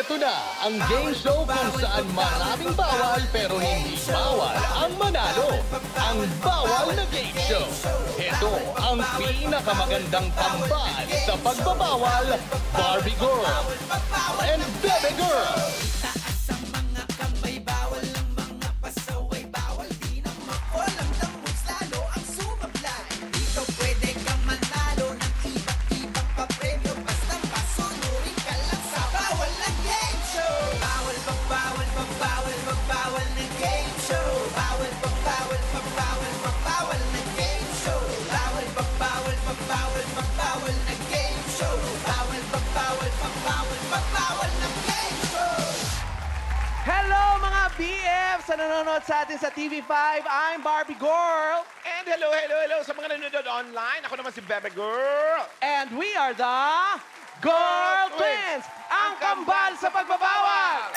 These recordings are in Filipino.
Eto na ang game show kung saan maraming bawal pero hindi bawal ang manalo. Ang Bawal na Game Show. Ito ang pinakamagandang tambal sa pagbabawal, Barbie Girl and Bebe Girl. BF sa nanonood sa atin sa TV5, I'm Barbie Girl. And hello sa mga nanonood online. Ako naman si Bebe Girl. And we are the Girl Twins, ang kambal sa pagbabawal.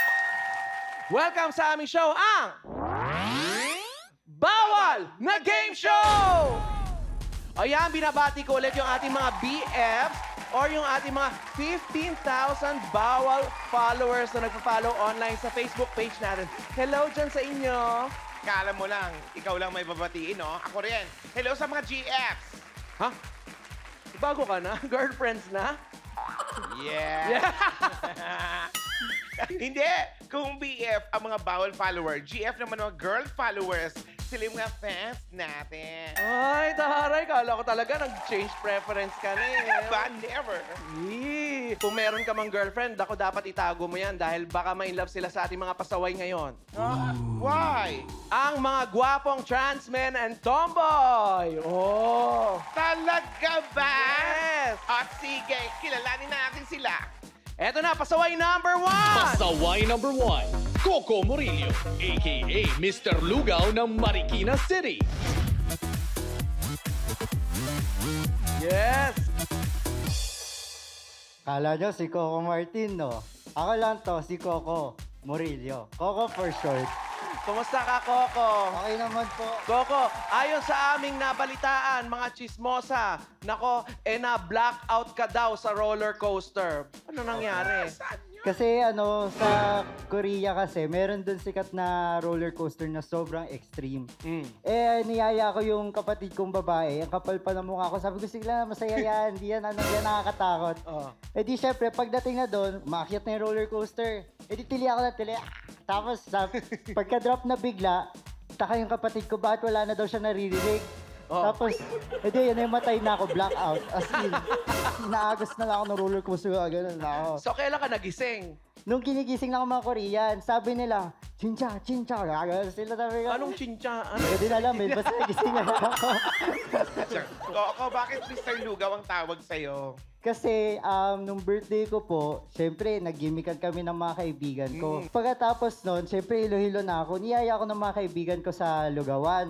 Welcome sa aming show, ang Bawal na Game Show! O yan, binabati ko ulit yung ating mga BFs or yung ating mga 15,000 bawal followers na nagpa-follow online sa Facebook page natin. Hello dyan sa inyo. Kala mo lang, ikaw lang may babatiin, no? Ako rin. Hello sa mga GFs. Ha? Bago ka na? Girlfriends na? Yeah. Hindi. Kung BF ang mga bawal follower, GF naman mga girl followers, sila yung mga fans natin. Ay, taray. Kala ko talaga nag-change preference ka na eh. But never. Kung meron ka mang girlfriend, ako dapat itago mo yan dahil baka ma-inlove sila sa ating mga pasaway ngayon. Why? Ang mga gwapong trans men and tomboy. Oh. Talaga ba? Yes. At sige, kilalanin natin sila. Eto na, pasaway number 1! Pasaway number 1, Coco Murillo, a.k.a. Mr. Lugaw ng Marikina City. Yes! Kala nyo si Coco Martin, no? Ako lang to, si Coco Murillo. Coco for short. Kumusta ka, Coco? Okay naman po. Coco, ayon sa aming nabalitaan, mga chismosa, nako, na-blackout ka daw sa roller coaster. Ano nangyari? Kasi sa Korea kasi, meron dun sikat na roller coaster na sobrang extreme. Niyaya ko yung kapatid kong babae, ang kapal pa ng mukha ko. Sabi ko, sigla, masaya yan, di yan nakakatakot. Di syempre, pagdating na doon, umakyat na yung roller coaster. Di tili ako na tili. Tapos, pagka-drop na bigla, taka yung kapatid ko, bakit wala na daw siya naririnig? Tapos, yun na yung matay na ako, blackout. As in, naagos na lang ako ng roller coaster, gano'n na ako. So, kailan ka nagising? Nung kinigising na ako mga Korean, sabi nila, chincha, chincha, gano'n sila sabi ko. Anong chincha? Ano? Hindi na alam eh, basta nagising na lang ako. Coco, bakit Mr. Lugaw ang tawag sa'yo? Kasi nung birthday ko po, syempre, nag-gimikan kami ng mga kaibigan ko. Pagkatapos nun, syempre, hilo-hilo na ako. Niyaya ako ng mga kaibigan ko sa lugawan.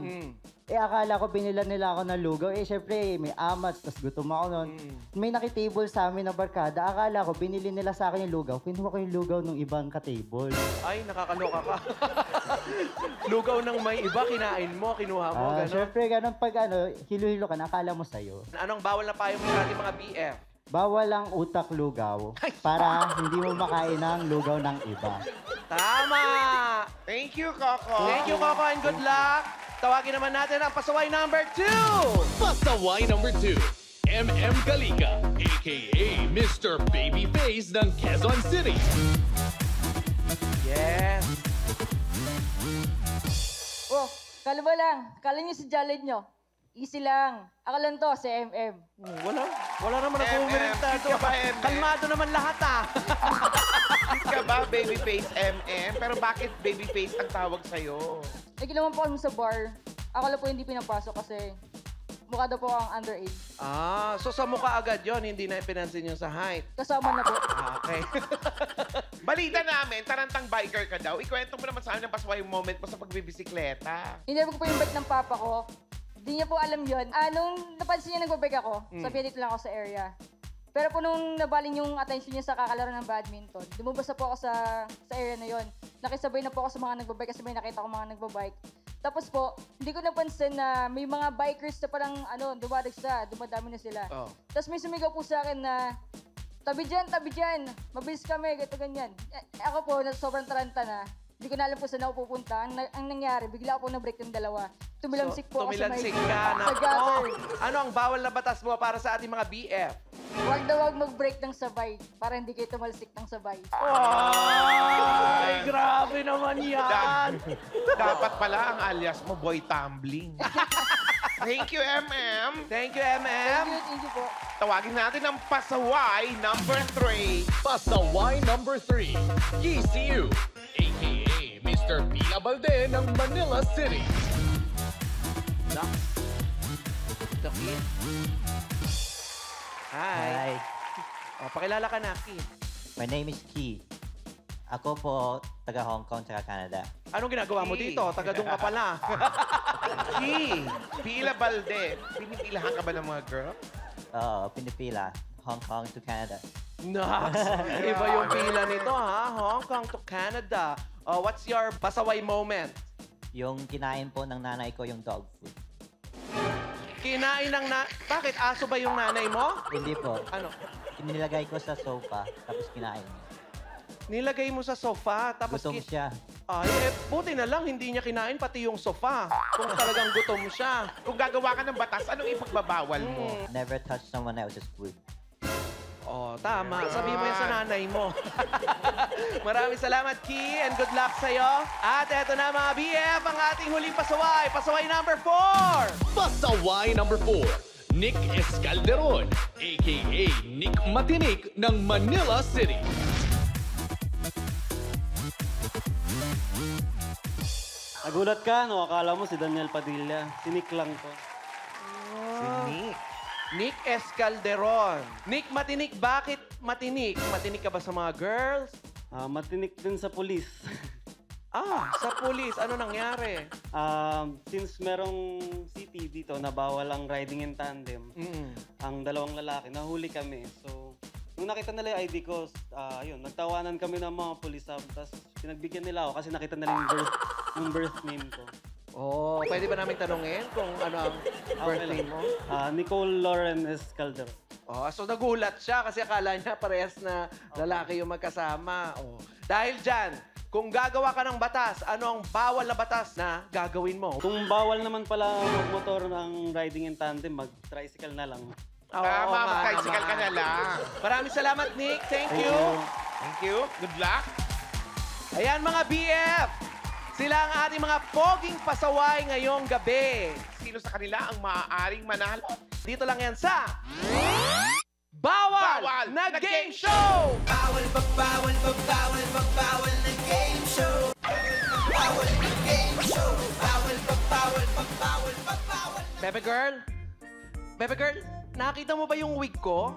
Akala ko binila nila ako ng lugaw. Syempre, may amats, tas gutom ako nun. May nakitable sa amin na barkada. Akala ko, binili nila sa akin yung lugaw. Kinuha ko yung lugaw ng ibang katable. Ay, nakakaloka ka. Lugaw ng may iba, kinain mo, kinuha mo, gano'n. Syempre, ganun pag hilo-hilo ka, nakala mo sa'yo. Anong bawal na payo mo sa ating mga BF? Bawal ang utak lugaw para hindi mo makain ang lugaw ng iba. Tama! Thank you, Coco. Thank you, Coco, and good luck. Tawagin naman natin ang pasaway number 2. Pasaway number 2, MM Galika, a.k.a. Mr. Babyface ng Quezon City. Yes. Oh, kala ba lang? Kala niyo si Jaled nyo? Easy lang. Ako lang to, si MM. Wala naman ako umirintado. Kiss ka ba, MM? Kalmado naman lahat, ah. Kiss ka ba, Babyface MM? Pero bakit Babyface ang tawag sa'yo? Lagi naman po kami sa bar. Ako lang po hindi pinapasok kasi mukha daw po ang underage. So sa mukha agad yon, hindi na pinansin yung sa height. Kasama na po. Okay. Balita namin, tarantang biker ka daw. Ikwento mo naman sa amin ang pasaway moment mo sa pagbibisikleta. Hindi ko po yung bike ng papa ko. Hindi niya po alam yun. Nung napansin niya nagbabike ako, sabi dito lang ako sa area. Pero po nung nabaling yung attention niya sa kakalaro ng badminton, lumabas na po ako sa area na yon. Nakisabay na po ako sa mga nagbabike kasi may nakita ko mga nagbabike. Tapos po, hindi ko napansin na may mga bikers na parang dumadami na sila. Tapos may sumigaw po sa akin na, tabi dyan. Mabilis kami, ganyan. Ako po, sobrang taranta na. Hindi ko na alam po saan ako pupunta. Ang nangyari, bigla ako na-break ng dalawa. Tumilansik po ako sa may... Tumilansik ka na. Sa gutter. Ano ang bawal na batas mo para sa ating mga BF? Huwag daw huwag mag-break ng sabay para hindi kayo tumalsik ng sabay. Ay, grabe naman yan. Dapat pala ang alias mo, boy tumbling. Thank you, MM. Thank you, MM. Thank you po. Tawagin natin ang pasaway number 3. Pasaway number 3, GCU, a.k.a. Mr. Pia Balde ng Manila City. Toki. Hi. Hi, Pakilala ka na, Ki. my name is Key. Ako po, taga Hong Kong, taga Canada. Anong ginagawa mo Ki. dito? Taga doon ka pala. Ki, Pila Balde. Pinipilahan ka ba ng mga girl? Oo, pinipila, Hong Kong to Canada. Nax! Iba yung pila nito, ha? Hong Kong to Canada. What's your pasaway moment? Yung kinain po ng nanay ko yung dog food. Kinain ng Bakit? Aso ba yung nanay mo? Hindi po, Ano? inilagay ko sa sofa, tapos kinain niya. Nilagay mo sa sofa, tapos... Gutom siya. Ay, buti na lang, hindi niya kinain pati yung sofa. Kung talagang gutom siya. Kung gagawa ka ng batas, anong ipagbabawal mo? Never touch someone else's food. Tama. Sabi mo yan sa nanay mo. Maraming salamat, Ki, and good luck sa'yo. At eto na, mga BF, ang ating huling pasaway. Pasaway number 4! Pasaway number 4, Nick Escalderon, a.k.a. Nick Matinik ng Manila City. Nagulat ka, no? Akala mo si Daniel Padilla. Sinik lang to. Si Nick. Nick Escalderon. Nick Matinik, bakit matinik? Matinik ka ba sa mga girls? Matinik din sa pulis. Sa pulis. Ano nangyari? Since merong city dito na bawal ang riding in tandem, ang dalawang lalaki, nahuli kami. So, nung nakita nila yung ID ko, nagtawanan kami ng mga pulis. Tapos pinagbigyan nila ako kasi nakita nila yung birth name ko. Pwede ba namin tanungin kung ano ang birth name mo? Nicole Lauren Escalderon. So nagulat siya kasi akala niya parehas na lalaki yung magkasama. Dahil dyan, kung gagawa ka ng batas, ano ang bawal na batas na gagawin mo? Kung bawal naman pala magmotor ng riding in tandem, mag-tricycle na lang. Tama, mag-tricycle ka na lang. Maraming salamat, Nick. Thank you. Thank you. Good luck. Ayan, mga BF. Sila ang ating mga poging pasaway ngayong gabi. Sino sa kanila ang maaaring manalo? Dito lang yan sa... Bawal na Game Show! Bawal na game show. Bawal na game show. Bawal. Bebe girl, nakita mo ba yung wig ko?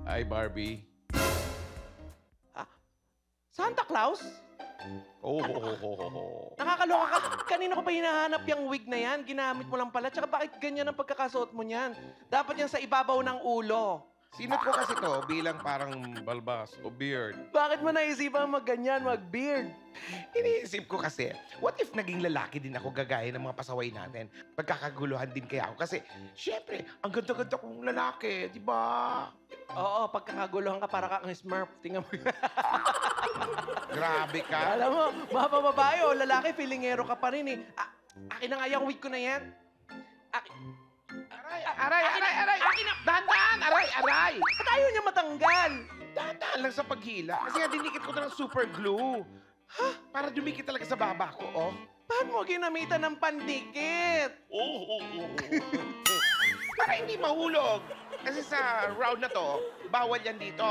Ay, Barbie. Santa Claus? Oh. Nakakaloka ka. Kanina ko pa hinahanap yung wig na yan. Ginamit mo lang pala. Tsaka bakit ganyan ang pagkakasuot mo niyan? Dapat yan sa ibabaw ng ulo. Sinot ko kasi to bilang parang balbas o beard. Bakit mo naisipan mag-ganyan, mag-beard? Iniisip ko kasi, what if naging lalaki din ako gagaya ng mga pasaway natin? Pagkakaguluhan din kaya ako. Kasi, syempre, ang ganda-ganda kong lalaki, di ba? Oo, pagkakaguluhan ka para kang Smurf. Tingnan mo. Grabe ka. Alam mo, mga babae o lalaki, feelingero ka pa rin eh. Akin na nga yung wig ko na yan. Aray! Dahan-dahan! Aray! Ba't ayaw niya matanggal? Dahan-dahan lang sa paghila. Kasi nga dinikit ko na ng super glue. Para dumikit talaga sa baba ko, oh. Paano mo ginamitan ng pandikit? Para hindi mahulog. Kasi sa round na to, bawal yan dito.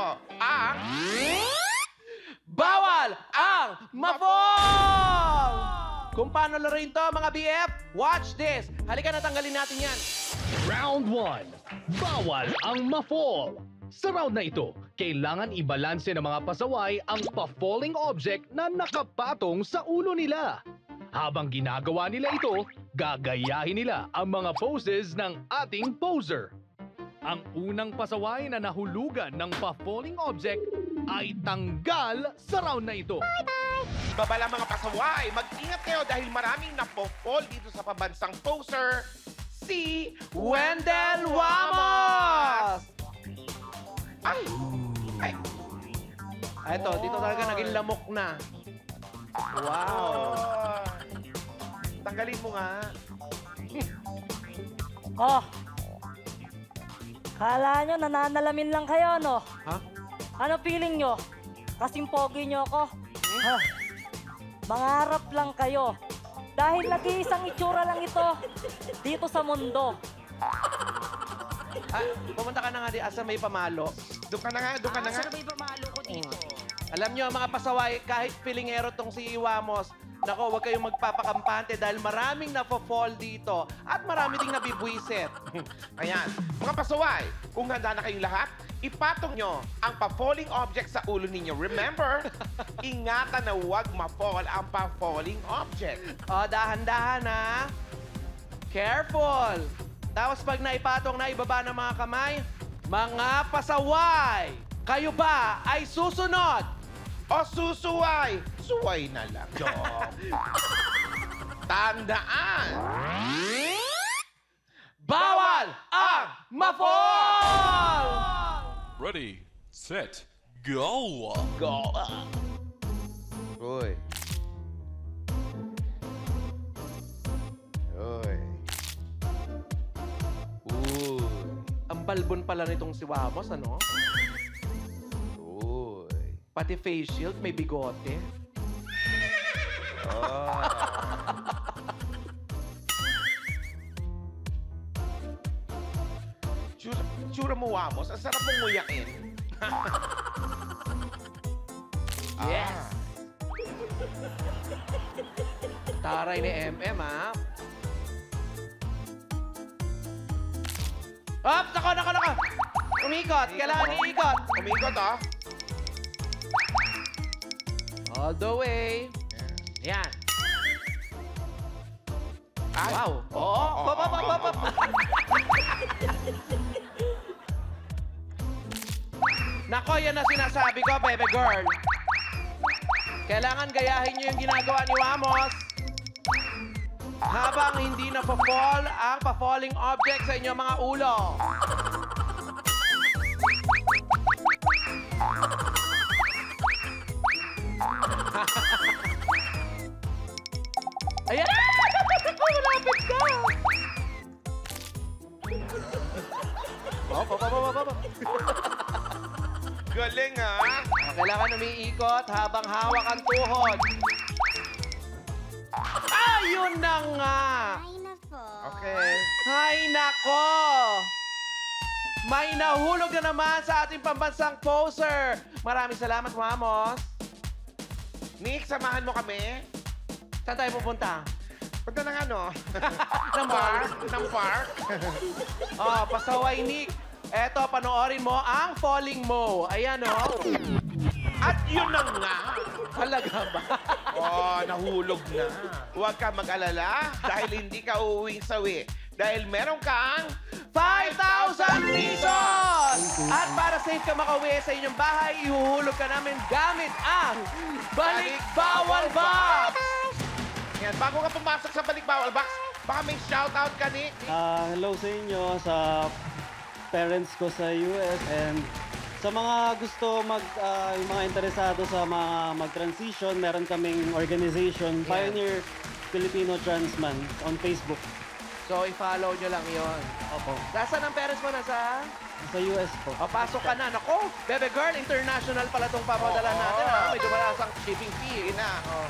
Bawal ang mafall! Kung paano laruin to, mga BF, watch this. Halika na, tanggalin natin yan. Round 1, bawal ang ma-fall. Sa round na ito, kailangan ibalanse ng mga pasaway ang pa-falling object na nakapatong sa ulo nila. Habang ginagawa nila ito, gagayahin nila ang mga poses ng ating poser. Ang unang pasaway na nahulugan ng pa-falling object ay tanggal sa round na ito. Babala mga pasaway, mag-ingat kayo dahil maraming napofall dito sa pabansang poser, si Wendell Wamos! Ay! Ito, dito talaga naging lamok na. Wow. Oh. Tanggalin mo nga. Oh. Kala nyo, nananalamin lang kayo, no? Ha? Ano feeling nyo? Kasing pogi nyo ako? Ha? Mangarap lang kayo. Dahil nag-iisang itsura lang ito dito sa mundo. Ah, pumunta ka na nga di asa may pamalo. Doon ka na nga, doon ka na nga. Saan ba yung pamalo ko dito? Alam nyo, mga pasaway, kahit pilingero tong si Iwamos, nako, huwag kayong magpapakampante dahil maraming napofall dito at marami ding nabibwisit. Ayan, mga pasaway, kung handa na kayong lahat, ipatong nyo ang pa-falling object sa ulo ninyo. Remember, ingatan na huwag ma-fall ang pa-falling object. O, dahan-dahan ha. Careful. Tapos pag naipatong na ibaba ng mga kamay, mga pasaway, kayo ba ay susunod? O susuway, suway na lang. Tandaan! Bawal ang ma-fall! Ready, set, go! Go! Uy. Uy. Uy. Ang balbon pala nitong si Wamos, ano? Uy. Pati face shield, may bigote. Oh. Tsura mo, Wamos. Ang sarap mong nguyakin. Yes! Taray ni MM, ha? Up! Nako! Umikot! Kailangan iikot! Umikot, oh. All the way. Yan. Ay. Wow! Oo! Pop! Nako, yan ang sinasabi ko, baby girl. Kailangan gayahin niyo yung ginagawa ni Wamos. Habang hindi na pa-fall ang pa-falling object sa inyong mga ulo. Ayan! Malapit ka! Hop. Galing, ha? Kailangan umiikot habang hawak ang tuhod. Ayun na nga! Okay. Ay, nako! May nahulog na naman sa ating pambansang poser. Maraming salamat, Wamos. Nick, samahan mo kami. Saan tayo pupunta? Punta ng ano? Ng bar? Ng park? Oh, pasaway, Nick. Eto, panoorin mo ang Falling Mo. Ayan, oh. At yun na nga. Talaga ba? Oh, nahulog na. Huwag ka mag-alala dahil hindi ka uuwing sawi. Dahil meron kang 5,000 pesos! At para safe ka makauwi sa inyong bahay, ihuhulog ka namin gamit ang Balik Bawal Box! Yan, bago ka pumasok sa Balik Bawal Box, baka may shoutout ka, Nick. Hello sa inyo, sa parents ko sa US and sa mga gusto yung mga interesado sa mga mag-transition, meron kaming organization, Pioneer Filipino Transman on Facebook. So, i-follow nyo lang yon. Opo. Nasaan ang parents mo? Nasa? Sa US po. O, pasok ka na. Nako, bebe girl, international pala itong papadala natin. Ha? Medyo malakas ang shipping fee. Sige na. Oh.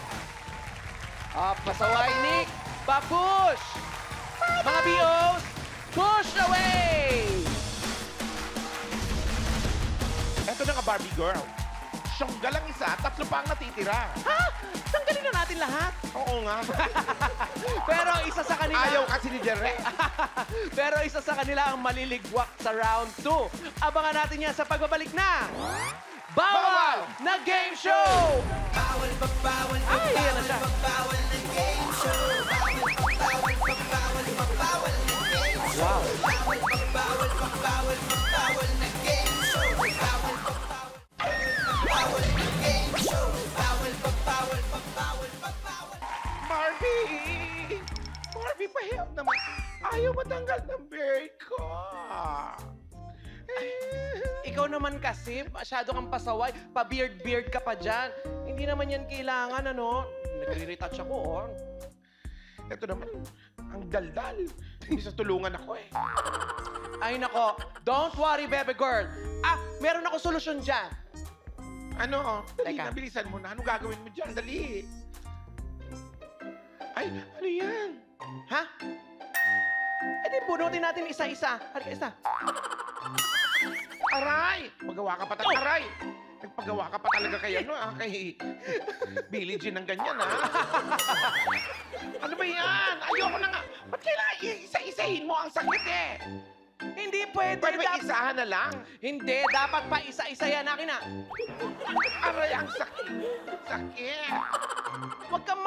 Pasaway, Nick. Pa-push! Mga BOs, push away! Eto na nga, Barbie girl. Siyangga lang isa, tatlo pa ang natitira. Ha? Tanggalin na natin lahat. Oo nga. Pero isa sa kanila... Ayaw kasi ni Direk. Pero isa sa kanila ang maliligwak sa round 2. Abangan natin yan sa pagbabalik na... Bawal na Game Show! Bawal pa, bawal pa, Ay, yan na siya. bawal na game show. Bawal pa, bawal pa, bawal na game show. Wow. Bawal pa, bawal pa, bawal pa, bawal na game show. Bawal pa, bawal na game show. Bawal pa, bawal pa, bawal pa, bawal. Barbie! Barbie, pa-help naman. Ayaw matanggal ng beard ko. Ikaw ikaw naman kasi, masyado kang pasaway. Pa-beard-beard ka pa dyan. Hindi naman yan kailangan, ano? Nagre-retouch ako, oh. Ito naman, ang daldal. Hindi sa tulungan ako eh. Ay, nako. Don't worry, baby girl. Meron ako solusyon dyan. Ano? Dali, Teka. nabilisan mo na. Ano gagawin mo dyan? Dali. Ay, ano yan? Ha? Eh, di bunutin natin isa-isa. Halika, isa. Aray! Magawa ka pa aray! Nagpagawa ka pa talaga kay kay Billie Jean ng ganyan, Ano ba yan? Ayoko na nga. Ba't kailangan isa-isahin mo ang sakit eh? Hindi pwede. Pwede ba isahan na lang? Hindi, dapat pa isa-isa yan. Akin na. Aray, ang sakit. Sakit. Huwag kang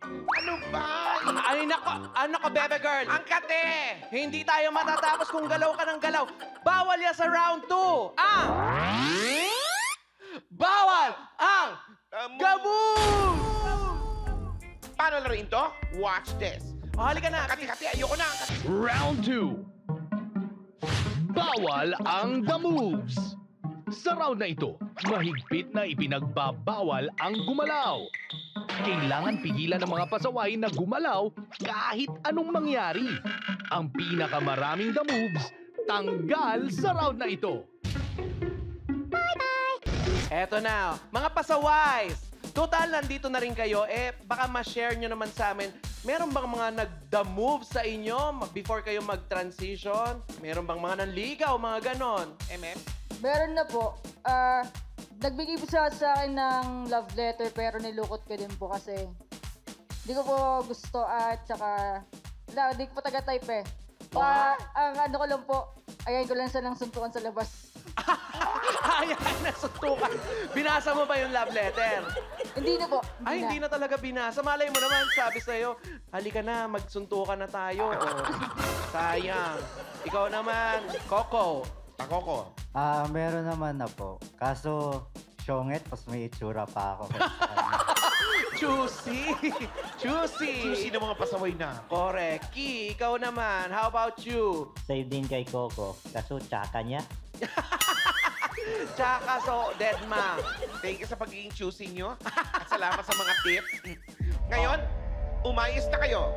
Ano ba? Ay, nako, baby girl. Ang kate! Hindi tayo matatapos kung galaw ka ng galaw. Bawal yan sa round 2. Bawal ang gaboon! Paano laruin to? Watch this. Halika na. Kati-kati, ayoko na. Round 2. Bawal ang the moves. Sa round na ito, mahigpit na ipinagbabawal ang gumalaw. Kailangan pigilan ng mga pasaway na gumalaw kahit anong mangyari. Ang pinakamaraming the moves, tanggal sa round na ito. Eto na, mga pasaways. Total, nandito na rin kayo. Baka ma-share nyo naman sa amin. Meron bang mga nag-the move sa inyo before kayo mag-transition? Meron bang mga nanligaw, mga ganon? Meron na po. Nagbigay po siya sa akin ng love letter pero nilukot ko din po kasi hindi ko po gusto at saka hindi ko po taga-type eh. Ang ano ko lang po, ayayin ko lang siya ng suntukan sa labas. Ayayin na suntukan. Binasa mo ba yung love letter? Hindi na po. Hindi na talaga binasa. Malay mo naman, sabi sa'yo, halika na, magsuntukan na tayo. Sayang. Ikaw naman, Coco. Coco. Meron naman na po. Kaso, syonget, pas may itsura pa ako. Juicy! Juicy! Juicy na mga pasaway na. Correct. Ki, ikaw naman. How about you? Save din kay Coco. Kaso tsaka niya. Tsaka so, dead ma. Thank you sa pagiging choosy nyo. At salamat sa mga tips. Ngayon, umayos na kayo.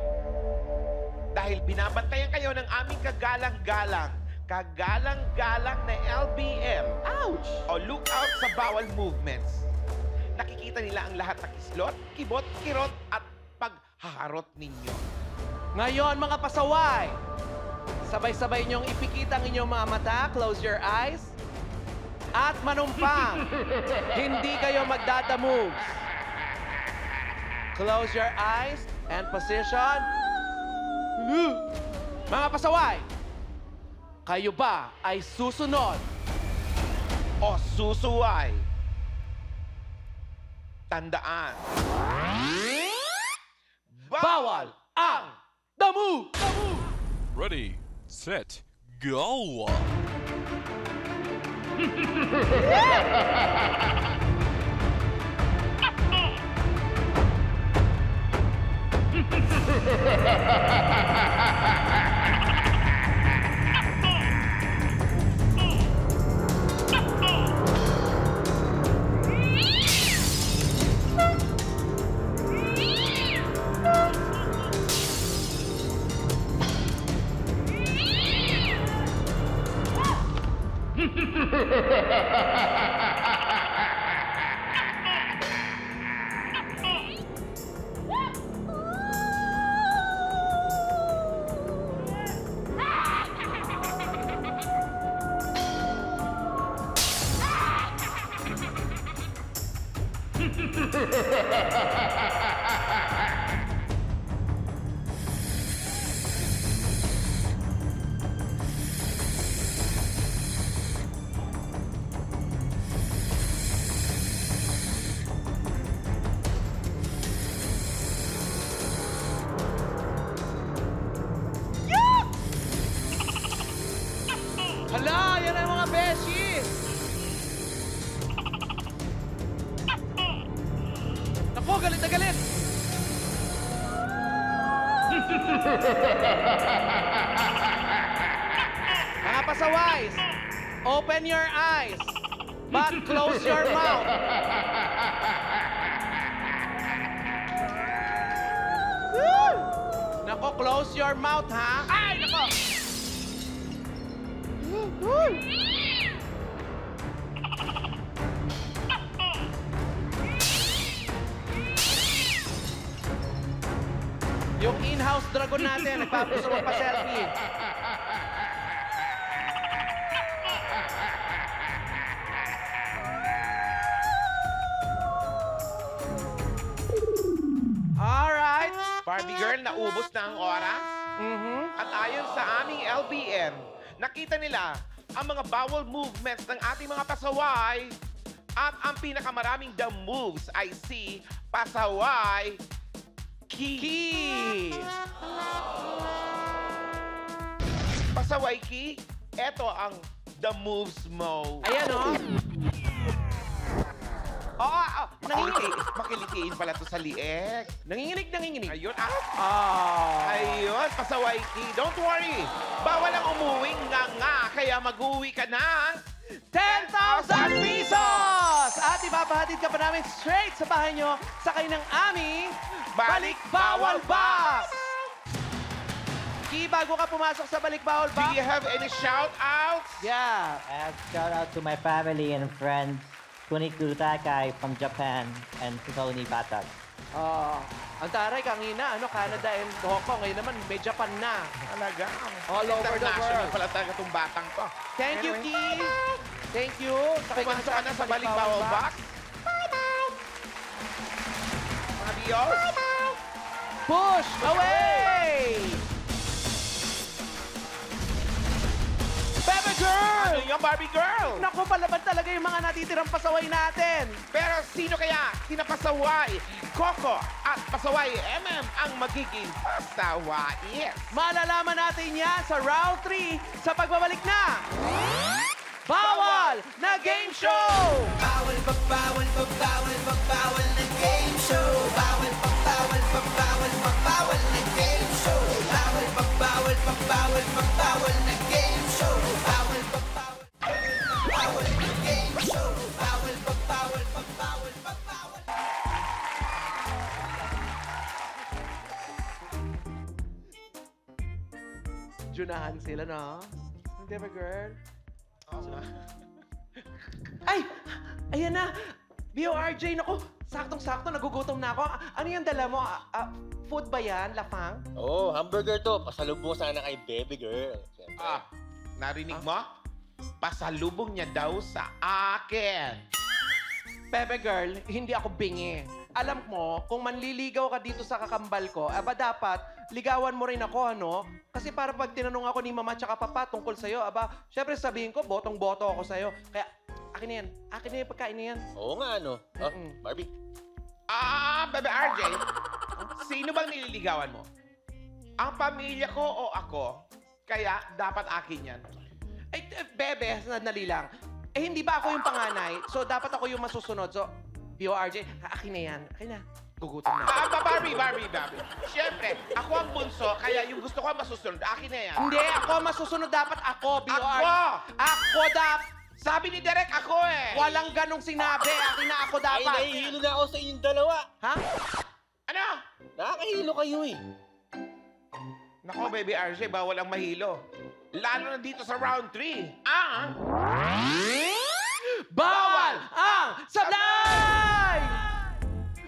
Dahil binabantayan kayo ng aming kagalang-galang na LBM. Ouch! O look out sa bawal movements. Nakikita nila ang lahat ng kislot, kibot, kirot, at paghaharot ninyo. Ngayon, mga pasaway, sabay-sabay niyong ipikit ang inyong mga mata, close your eyes, at manumpang. Hindi kayo magdada moves. Close your eyes and position. Mga pasaway, kayo ba ay susunod O susuway. Tandaan. bawal ang damu! Ready, set, go! Hala, yan ang mga beshies! Naku, galit na galit! Mga pasaways, Open your eyes, but close your mouth. Woo! Nako, close your mouth, ha? Ay, nako! Yung in-house dragon natin, nagpapuso magpa-selfie. Alright. Barbie girl, naubos na ang oras. At ayon sa aming LBM, nakita nila ang mga bowel movements ng ating mga pasaway. At ang pinakamaraming the moves ay si Pasaway Key. Pasaway Key, eto ang the moves mo. Ayan, oh. Oo, Makilitiin pala to sa liek. Nanginginig. Ayun, Ah. Ayun, Pasaway Key. Don't worry. Bawal ang umuwing nga. Kaya mag-uwi ka ng 10,000 pesos! At ipapahatid ka pa namin straight sa bahay nyo sakay ng aming Balik Bawal Box! Ki, bago ka pumasok sa Balik Bawal Do Box, you have any shout-outs? yeah. And shout out to my family and friends, Kuniku Takai from Japan and Tony Batag. Ang taray, kanina, Canada and Hong Kong. Ngayon naman, may Japan na. Talaga. All over the International world. pala talaga itong batang to. Thank you, Ki. Thank you. Pumasok ka na sa Balik Bawal Box. Mga Diyos. Push away! Baby girl! Ano yung Barbie girl? Naku, palaban talaga yung mga natitirang pasaway natin. Pero sino kaya sina Pasaway, Coco at Pasaway MM ang magiging pasaway? Malalaman natin yan sa round 3 sa pagbabalik na Bawal na Game Show! Bawal pa, bawal pa, bawal pa, bawal na game show. Bawal pa, bawal pa, bawal pa, bawal na game show. Bawal pa, bawal pa, bawal pa, bawal na game show. Bawal pa, bawal, bawal na game show. Bawal pa, bawal pa, bawal pa, bawal. Junahan sila, no? Hindi ba, girl? Ay! Ayan na! BORJ, naku! Saktong-sakto, nagugutom na ako. Ano yung dala mo? Food ba yan, Lafang? Oo, hamburger to. Pasalubong sana kay baby girl. Siyempre. Narinig mo? Pasalubong niya daw sa akin. Bebe girl, hindi ako bingi. Alam mo, kung manliligaw ka dito sa kakambal ko, aba dapat, ligawan mo rin ako, ano? Kasi para pag tinanong ako ni mama tsaka papa tungkol sa'yo, aba, syempre sabihin ko, botong-boto ako sa'yo. Kaya, akin na yan. Akin na yung pagkain na yan. Oo nga, ano? Oh, Barbie. Bebe RJ, sino bang nililigawan mo? Ang pamilya ko o ako? Kaya dapat akin yan. Ay, Bebe, sandali lang. Eh, hindi ba ako yung panganay? So, dapat ako yung masusunod. So, BORJ, akin na yan. Akin na. Gugutom na. Barbie. Siyempre, ako ang bunso, kaya yung gusto ko masusunod, akin na yan. Hindi, ako masusunod. Dapat ako, BORJ. Ako dapat. Sabi ni Derek, ako eh. Walang ganong sinabi. Akin na ako dapat. Ay, nahihilo na ako sa inyong dalawa. Ha? Ano? Nakakahilo kayo eh. Nako, Baby RJ, bawal ang mahilo. Lalo na dito sa round 3. Bawal ang sablay!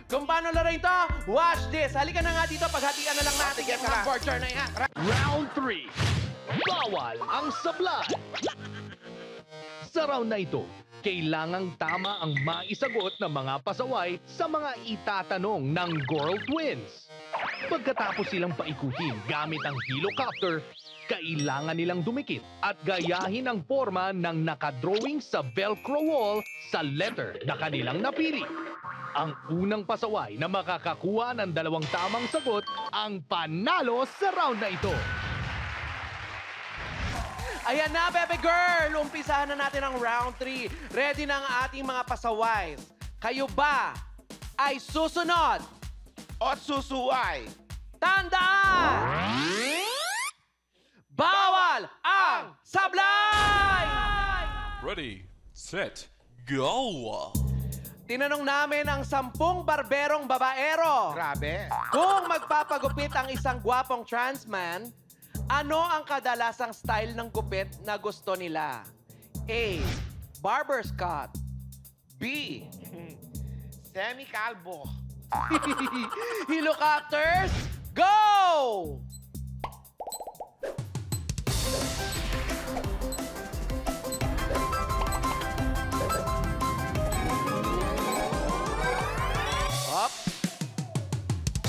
Kung paano laro ito, watch this. Halika na nga dito, paghatian na lang natin yung mga torture na yan. Round 3. Bawal ang sablay. Sa round na ito, kailangang tama ang maisagot ng mga pasaway sa mga itatanong ng Girl Twins. Pagkatapos silang paikutin gamit ang helicopter, kailangan nilang dumikit at gayahin ang forma ng nakadrawing sa Velcro wall sa letter na kanilang napili. Ang unang pasaway na makakakuha ng 2 tamang sagot ang panalo sa round na ito. Ayan na, baby girl! Umpisahan na natin ang round 3. Ready na ang ating mga pasaways. Kayo ba ay susunod? O susuway? Tandaan! Bawal ang sablay! Ready, set, go! Tinanong namin ang 10 barberong babaero. Grabe. Kung magpapagupit ang isang gwapong trans man, ano ang kadalasang style ng gupit na gusto nila? A. Barber's cut. B. Semi-calbo. Helicopters, go! Up.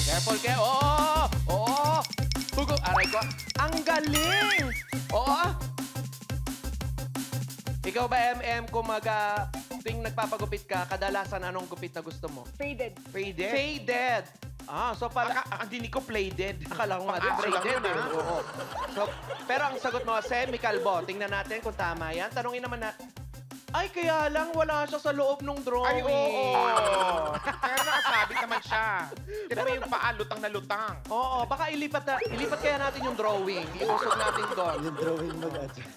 Careful kayo. Oo! Oo! Hugo, aray ko. Ang galing! Oo! Ikaw ba, MM, kung tuwing nagpapagupit ka, kadalasan anong gupit na gusto mo? Faded. Faded? Faded! Ah, so pala... Ang dinig ko plated. Akala ko nga din, Pang-aso lang braided. yun, ah. Oo. So, pero ang sagot mo, semi-calbo. Tingnan natin kung tama yan. Tanungin naman na, ay, kaya lang wala siya sa loob ng drawing. Ay, oo. Pero nakasabi naman siya. Tignan mo yung paa, lutang na lutang. Oo, baka ilipat kaya natin yung drawing. Iusog natin doon. Yung drawing mag-adjust.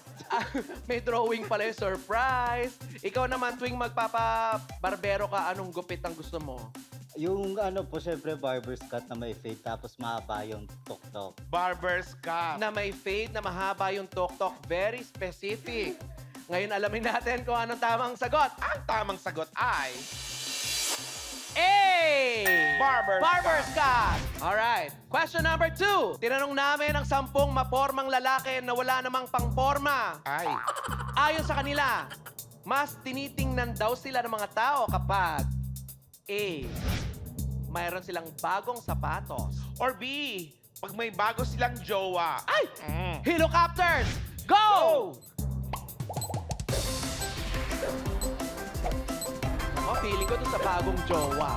May drawing pala yung surprise. Ikaw naman, tuwing magpapa-barbero ka, anong gupit ang gusto mo? Yung ano po, syempre barber's cut na may fade tapos mahaba yung tok-tok. Barber's cut. Na may fade, na mahaba yung tok-tok. Very specific. Ngayon, alamin natin kung anong tamang sagot. Ang tamang sagot ay... A! Barber's cut. Alright. Question number 2. Tinanong namin ang 10 mapormang lalaki na wala namang pangporma. Ay. Ayon sa kanila, mas tinitingnan daw sila ng mga tao kapag A. Mayroon silang bagong sapatos. Or B. Pag may bago silang jowa. Ay! Helicopters! Go! Ako, feeling ko doon sa bagong jowa.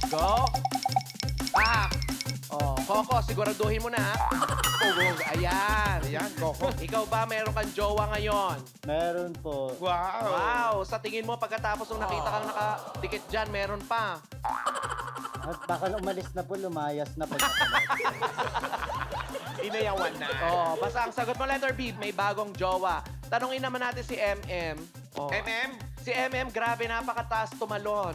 Go! Ah! Oh, Coco, siguraduhin mo na, ha? Ayan. Ayan, Coco. Ikaw ba, meron kang jowa ngayon? Meron po. Wow. Wow! Sa tingin mo, pagkatapos nung nakita kang nakadikit dyan, meron pa. At baka umalis na po, lumayas na po. Inayawan na. Oh, basta ang sagot mo, letter B, may bagong jowa. Tanungin naman natin si MM. Oh. MM? Si MM, grabe, napakataas tumalon.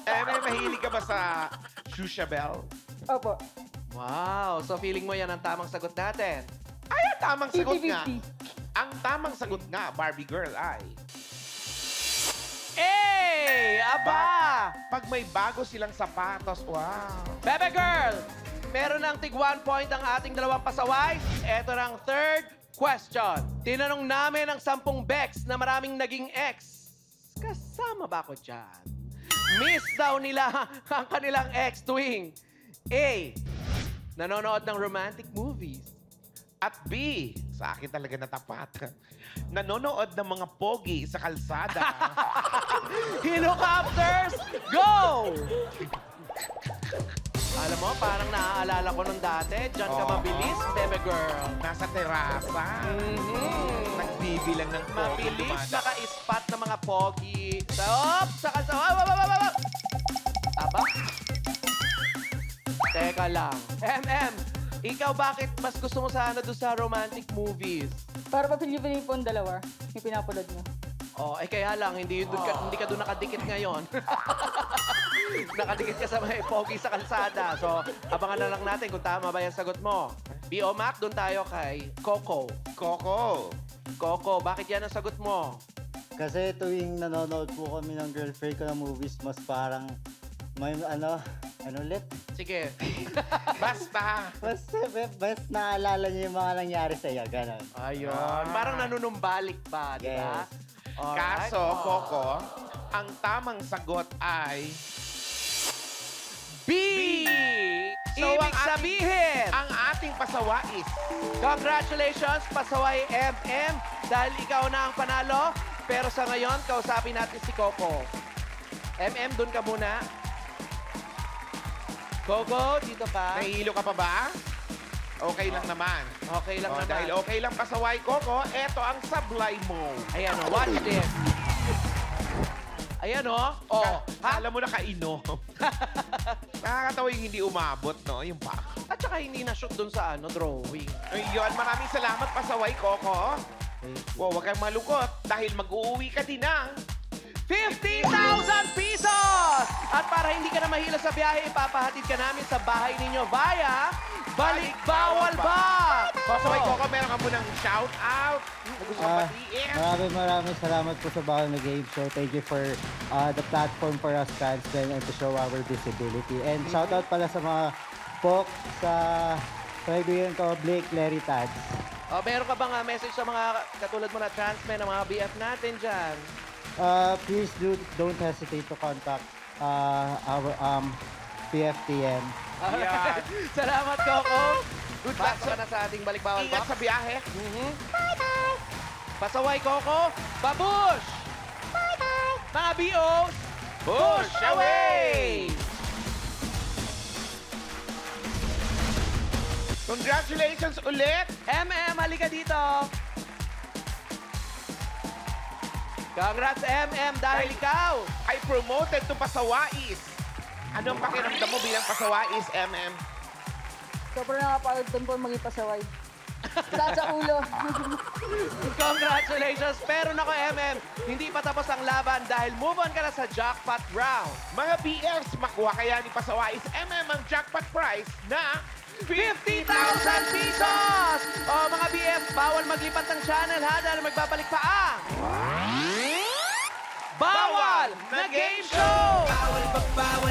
MM, mahilig ka ba sa Shushabel? Opo. Wow! So feeling mo yan ang tamang sagot natin. Ay, ang tamang sagot nga. 50-50. Ang tamang sagot nga, Barbie Girl, ay... Aba! Pag may bago silang sapatos, wow. Bebe Girl! Meron ng tig 1 point ang ating dalawang pasaway. Ito na ang third question. Tinanong namin ang 10 Bex na maraming naging ex. Kasama ba ako dyan? Miss daw nila ang kanilang ex tuwing A. Nanonood ng romantic movies. At B, sa akin talaga natapat. Nanonood ng mga pogi sa kalsada. Helicopters, go! Alam mo, parang naaalala ko nung dati. Diyan ka mabilis, Bebe Girl. Nasa terasa. Nagbibilang ng pogi. Mabilis naka-spot ng mga pogi. Sa kalsada. Taba? Teka lang. MM, ikaw bakit mas gusto mo sana doon sa romantic movies? Para papilipin po ang dalawa, yung pinapulod nyo. Oh, kaya lang, hindi ka doon nakadikit ngayon. Nakadikit ka sa may pogi sa kalsada. So, abangan na lang natin kung tama ba yung sagot mo. B.O. Mac, doon tayo kay Coco. Coco, bakit yan ang sagot mo? Kasi tuwing nanonood po kami ng girlfriend ko na movies, mas parang may ano ulit? Sige. Basta. Mas naalala niyo yung mga nangyari sa iyo, gano'n. Ayun. Parang nanunumbalik ba, di ba? Yes. Alright. Kaso, Coco, ang tamang sagot ay... B! Ibig sabihin! Ang ating pasawais. Congratulations, Pasaway MM, dahil ikaw na ang panalo. Pero sa ngayon, kausapin natin si Coco. MM, dun ka muna. Coco, dito ka. Nahihilo ka pa ba? Okay lang naman. Okay lang naman. Dahil okay lang pasaway, Coco, eto ang sablay mo. Ayan o, watch this. Ayan o. Oh, Alam mo na kainom. Nakakatawa yung hindi umabot, no? Yung pa. At saka hindi na-shoot dun sa drawing. Ayun, maraming salamat, Pasaway Coco. Wow, huwag kang malungkot dahil mag-uuwi ka din ng 50,000 pesos! At para hindi ka na mahila sa biyahe, ipapahatid ka namin sa bahay ninyo via Balik Bawal Box! Pasaway Coco, meron ka munang shout-out. Gusto kong batiin. Maraming salamat po sa Bawal na Game Show. Thank you for the platform for us trans men and to show our visibility. And shout out pala sa mga Pok, sa kaibigan ko, Blake, Larry, Tads. Meron ka bang message sa mga katulad mo na trans men, mga BF natin dyan? Please don't hesitate to contact our PFTN. Alright. Salamat, Coco. Good luck na sa ating Balik Bawal Box. Ingat sa biyahe. Bye-bye! Pasaway, Coco. Babush! Bye-bye! Mga BOs, push away! Congratulations ulit! Halika dito! Congrats, dahil ikaw ay promoted to Pasawais. Anong pakiramdam mo bilang Pasawais, Sobrang nakapagod doon po maging pasaway. Sa ulo. Congratulations! Pero nako, hindi pa tapos ang laban dahil move on ka na sa jackpot round. Mga BFs, makuha kaya ni Pasawais ang jackpot prize na 50,000 pesos! Mga BF, bawal maglipat ng channel ha dahil magbabalik pa ang Bawal na Game Show! Bawal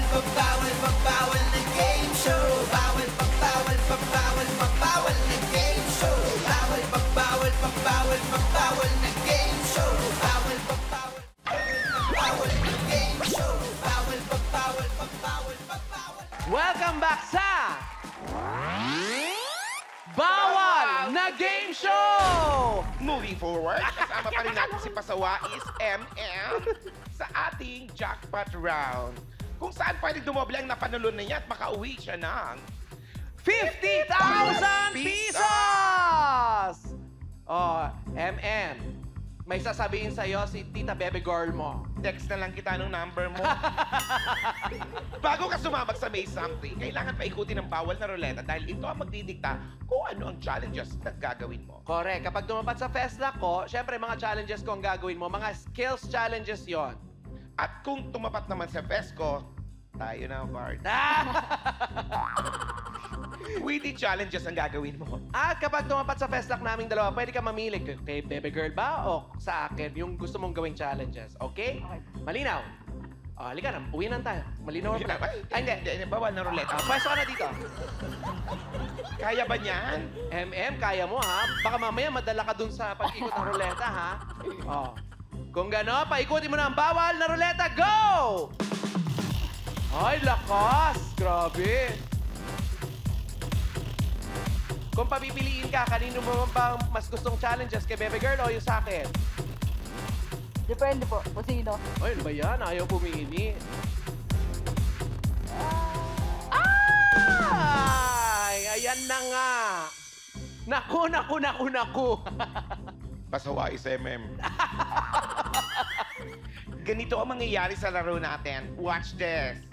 na game show. Bawal na game show. Bawal na game show. Welcome back sa Bawal na Game Show! Moving forward, kasama pa rin natin si Pasawais sa ating jackpot round. Kung saan pwede dumoble ang napanulon na niya at makauwi siya ng 50,000 pesos! May sasabihin sa'yo si Tita Bebe Girl mo. Text na lang kita ng number mo. Bago ka sumabak sa May Something, kailangan paikutin ng bawal na ruleta dahil ito ang magdidikta kung ano ang challenges na gagawin mo. Correct. Kapag tumapat sa Festlock ko, syempre mga challenges ko ang gagawin mo. Mga skills challenges yon. At kung tumapat naman sa Fesco, tayo na, Bart. Witty challenges ang gagawin mo. At kapag tumapat sa Festlock naming dalawa, pwede ka mamili kay Bebe Girl ba o sa akin yung gusto mong gawing challenges. Okay? Malinaw? Halika na, uwi na tayo. Malinaw na pala. Ay, hindi. Bawal na ruleta. Pwesto ka na dito. Kaya ba niyan? Kaya mo ha. Baka mamaya madala ka dun sa pag-ikot ng ruleta ha. Kung gano'n, paikutin mo na ang bawal na ruleta. Go! Ay, lakas! Grabe! Kung papipiliin ka, kanino mo bang mas gustong challenges kay Bebe Girl o yung sa akin? Depende po kung sino. Ay, ano ba yan? Ayaw pumili. Ay! Ayan na nga! Naku! Pasawais, Ganito ang mangyayari sa laro natin. Watch this.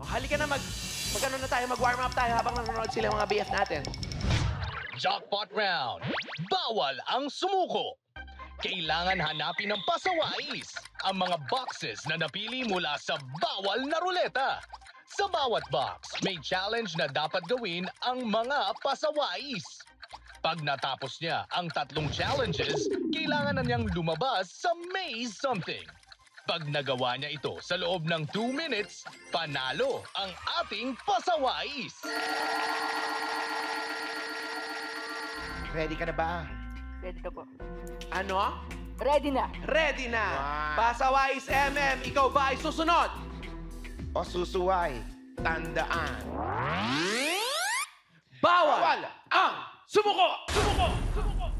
Halika na mag-ano na tayo, mag-warm up tayo habang nanonood sila mga BF natin. Jackpot round. Bawal ang sumuko. Kailangan hanapin ng pasawais ang mga boxes na napili mula sa bawal na ruleta. Sa bawat box, may challenge na dapat gawin ang mga pasawais. Pag natapos niya ang 3 challenges, kailangan na niyang lumabas sa Maze Something. Pag nagawa niya ito sa loob ng 2 minutes, panalo ang ating pasawais. Ready ka na ba? Ready na po. Ano? Ready na. Ready na! Wow. Pasawais, ikaw ba ay susunod? O susuway, tandaan. Bawal ang sumuko!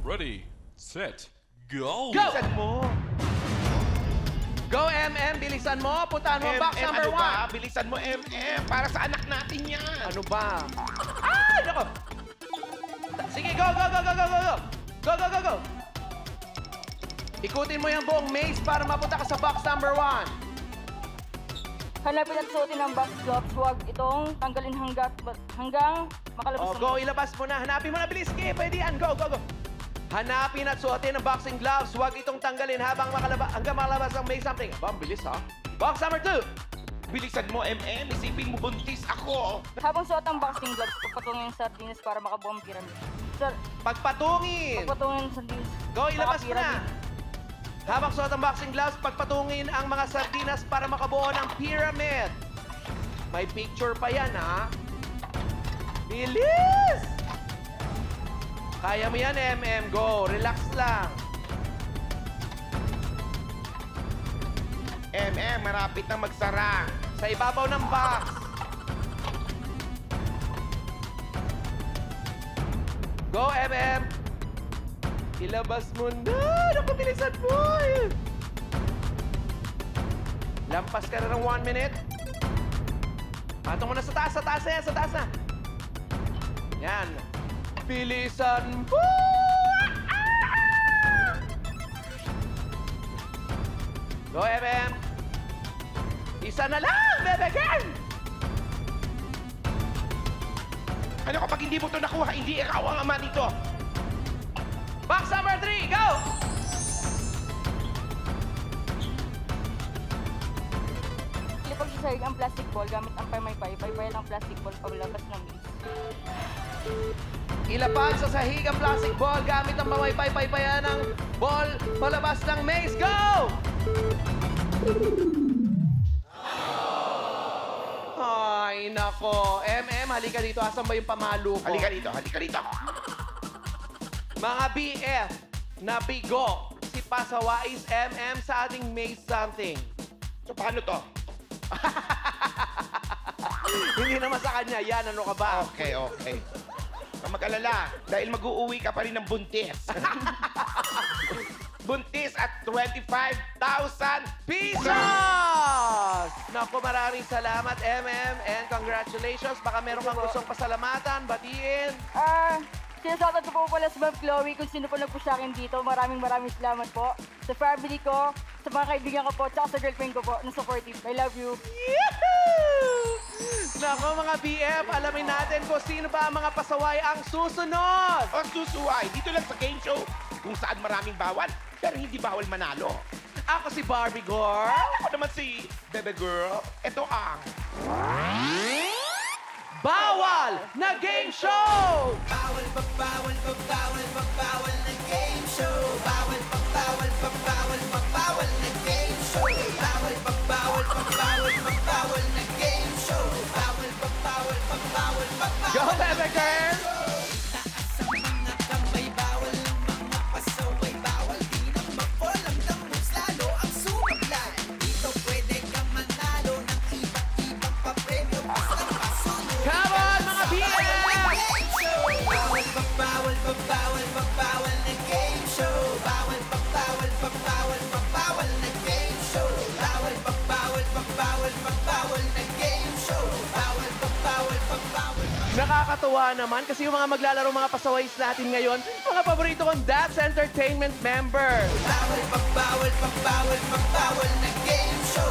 Ready, set, go! Go! Bilisan mo. Go, bilisan mo. Puntahan mo box number 1. Ano ba? Bilisan mo, Para sa anak natin yan. Ano ba? Nako! Sige, go! Go! Ikutin mo yung buong maze para mapunta ka sa box number 1. Hanapin at suotin ang box gloves. Huwag itong tanggalin hanggang makalabas ng Go, ilabas mo na. Hanapin mo na. Bilis, Kay. Pwede yan. Go, go, go. Hanapin at suotin ang boxing gloves. Huwag itong tanggalin hanggang makalabas ng may something. Bam, bilis ha. Box number 2. Bilisan mo, MM. Isipin mo, buntis ako. Habang suot ang boxing gloves, pagpatungin yung sardinas para makabuo ang pyramid. Sir, Pagpatungin. pagpatungin yung sardinas. Go, ilabas mo na. Naka-pyramid. Habang suot ang boxing gloves, pagpatungin ang mga sardinas para makabuo ng pyramid. May picture pa yan, ha? Bilis! Kaya mo yan, MM. Go. Relax lang. MM, marapit na magsara. Sa ibabaw ng box. Go, MM. Ilabas mo na. Napabilisan mo. Lampas ka na ng 1 minute. Patong mo na sa taas, sa taas na yan, sa taas na. Yan. Bilisan mo. Go, MM. Isa na lang, bebe girl! Ano kapag hindi mo ito nakuha, hindi ikaw ang ama nito. Box number 3, go! Ilipag sa sahig ang plastic ball gamit ang pamaypay. Paypayan ang plastic ball paglabas ng mix. Ilapag sa sahig ang plastic ball gamit ang pamaypay-paypayan ng ball palabas ng maze. Go! Ay, nako. MM, halika dito. Asan ba yung pamalo ko? Halika dito, halika dito. Mga BF na bigo, si Pasawais MM sa ating maze something. So, paano to? Hindi naman sa kanya. Yan, ano ka ba? Okay, okay. Kung mag-alala, dahil mag-uuwi ka pa rin ng buntis. Buntis at 25,000 pesos! Naku, maraming salamat, MM, and congratulations. Baka meron kang gustong pasalamatan, batiin. Sinasoutout ko po pala sa Ma'am Chloe kung sino po nag-push sa akin dito. Maraming salamat po. Sa family ko, sa mga kaibigan ko po, tsaka sa girlfriend ko po, na supportive. I love you. Yahoo! Naku, mga BF, alamin natin kung sino ba ang mga pasaway ang susunod. O susuway, dito lang sa game show kung saan maraming bawal, pero hindi bawal manalo. Ako si Barbie Girl. Ako naman si Bebe Girl. Ito ang... Bawal na Game Show! Bawal na game show. Bawal na game show. Bawal na game show. Go, Bebe Girl! Sa mga kamay, bawal ang mga pasaway. Bawal din ang mag-fall ang dambos, lalo ang sumablay. Dito pwede kang manalo ng iba't ibang papremyo. Basta pasunod. Come on, mga BF! Bawal na game show. Bawal na game show. Bawal na game show. Nakakatuwa naman kasi yung mga maglalaro mga pasaways natin ngayon, mga paborito kong That's Entertainment member. Bawal na game show.